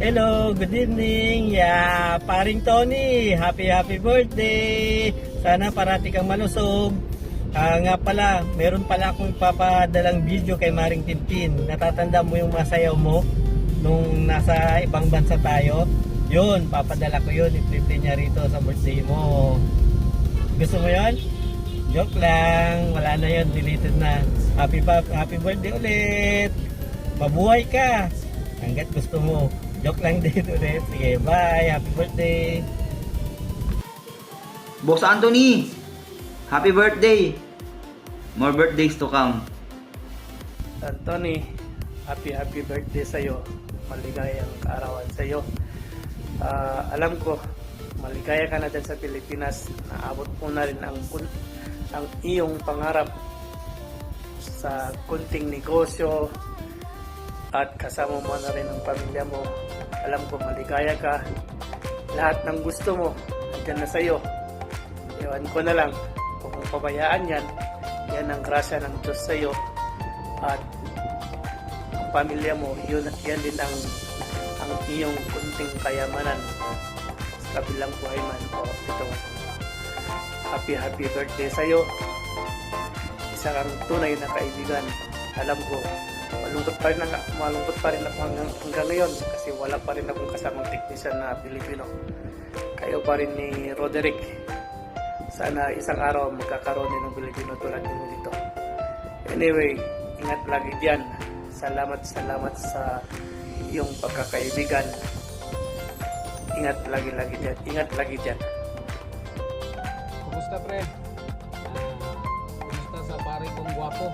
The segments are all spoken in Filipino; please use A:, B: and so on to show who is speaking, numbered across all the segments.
A: Hello, good evening. Yeah, paring Tony, happy birthday. Sana parati kang malusog. Nga pala, meron pala akong papadalang video kay Maring Tintin. Natatanda mo yung masayaw mo nung nasa ibang bansa tayo? Yun, papadala ko yun. I-play niya rito sa birthday mo. Gusto mo yun? Joke lang, wala na yun, deleted na. Happy birthday ulit. Mabuhay ka hanggat gusto mo. Joke lang din ulit. Sige, bye. Happy birthday.
B: Boss Anthony, happy birthday. More birthdays to come.
A: Anthony, happy birthday sa'yo. Maligayang kaarawan sa'yo. Alam ko, maligaya ka na dyan sa Pilipinas. Naabot mo na rin ang iyong pangarap sa kunting negosyo at kasama mo na rin ang pamilya mo. Alam ko maligaya ka. Lahat ng gusto mo andyan na sa'yo. Iwan ko na lang kung pabayaan yan ang grasya ng Diyos sa'yo at ang pamilya mo, yan din ang iyong kunting kayamanan sa kabilang buhay man. Ito, happy birthday sa'yo. Isa kang tunay na kaibigan. Alam ko malungkot pa rin ako hanggang ngayon kasi wala pa rin akong kasamang technician na Pilipino. Kayo pa rin ni Roderick. Sana isang araw magkakaroon din ng Pilipino tulad nyo dito. Anyway, ingat lagi dyan. Salamat sa iyong pagkakaibigan. Ingat lagi dyan.
C: Kumusta pre? Kumusta sa pare kong gwapo?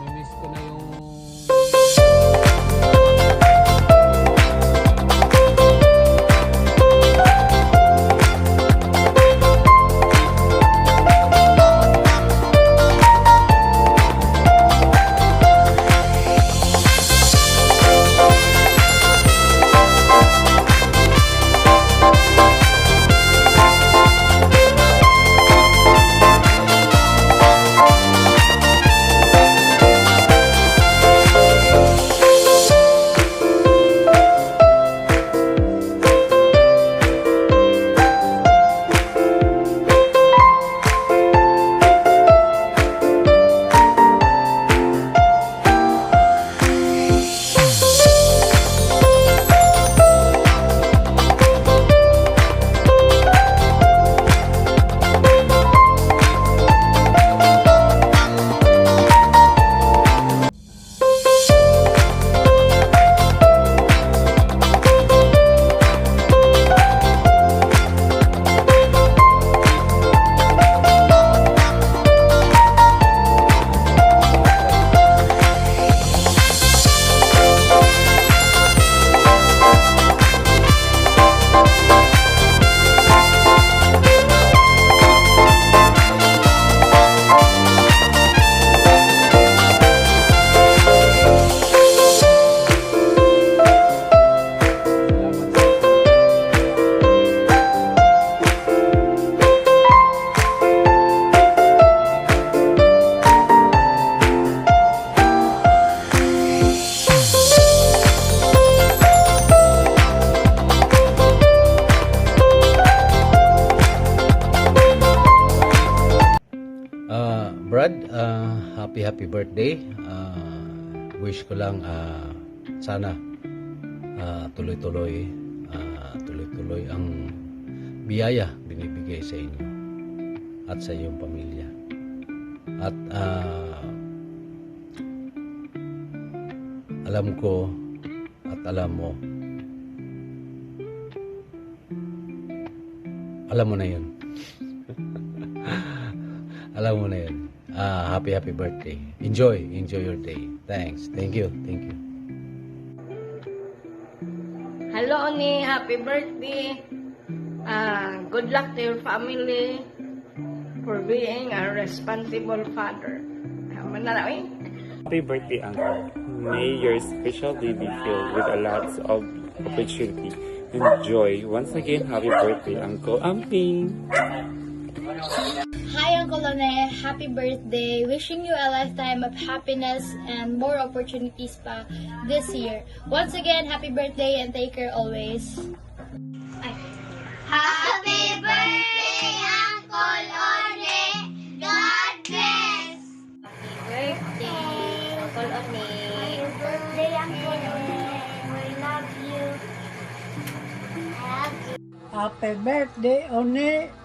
C: Namimiss ko na yung
D: Brad, happy birthday. Wish ko lang sana tuloy-tuloy ang biyaya binibigay sa inyo at sa iyong pamilya. At alam ko at alam mo na yun. Alam mo na yun. Happy birthday. Enjoy your day. Thank you.
E: Hello, Oni. Happy birthday. Good luck to your family for being a responsible father. Manalawin.
F: Happy birthday, Uncle. May your special day be filled with a lot of opportunity and joy. Once again, happy birthday, Uncle Amping.
E: Hi,
G: Hi, Uncle One. Happy birthday. Wishing you a lifetime of happiness and more opportunities pa this year. Once again, happy birthday and take care always.
H: Happy birthday, Uncle One! God bless!
E: Birthday, Uncle Oni.
H: Happy birthday, Uncle One! We love you. I love you.
I: Happy birthday, Oni.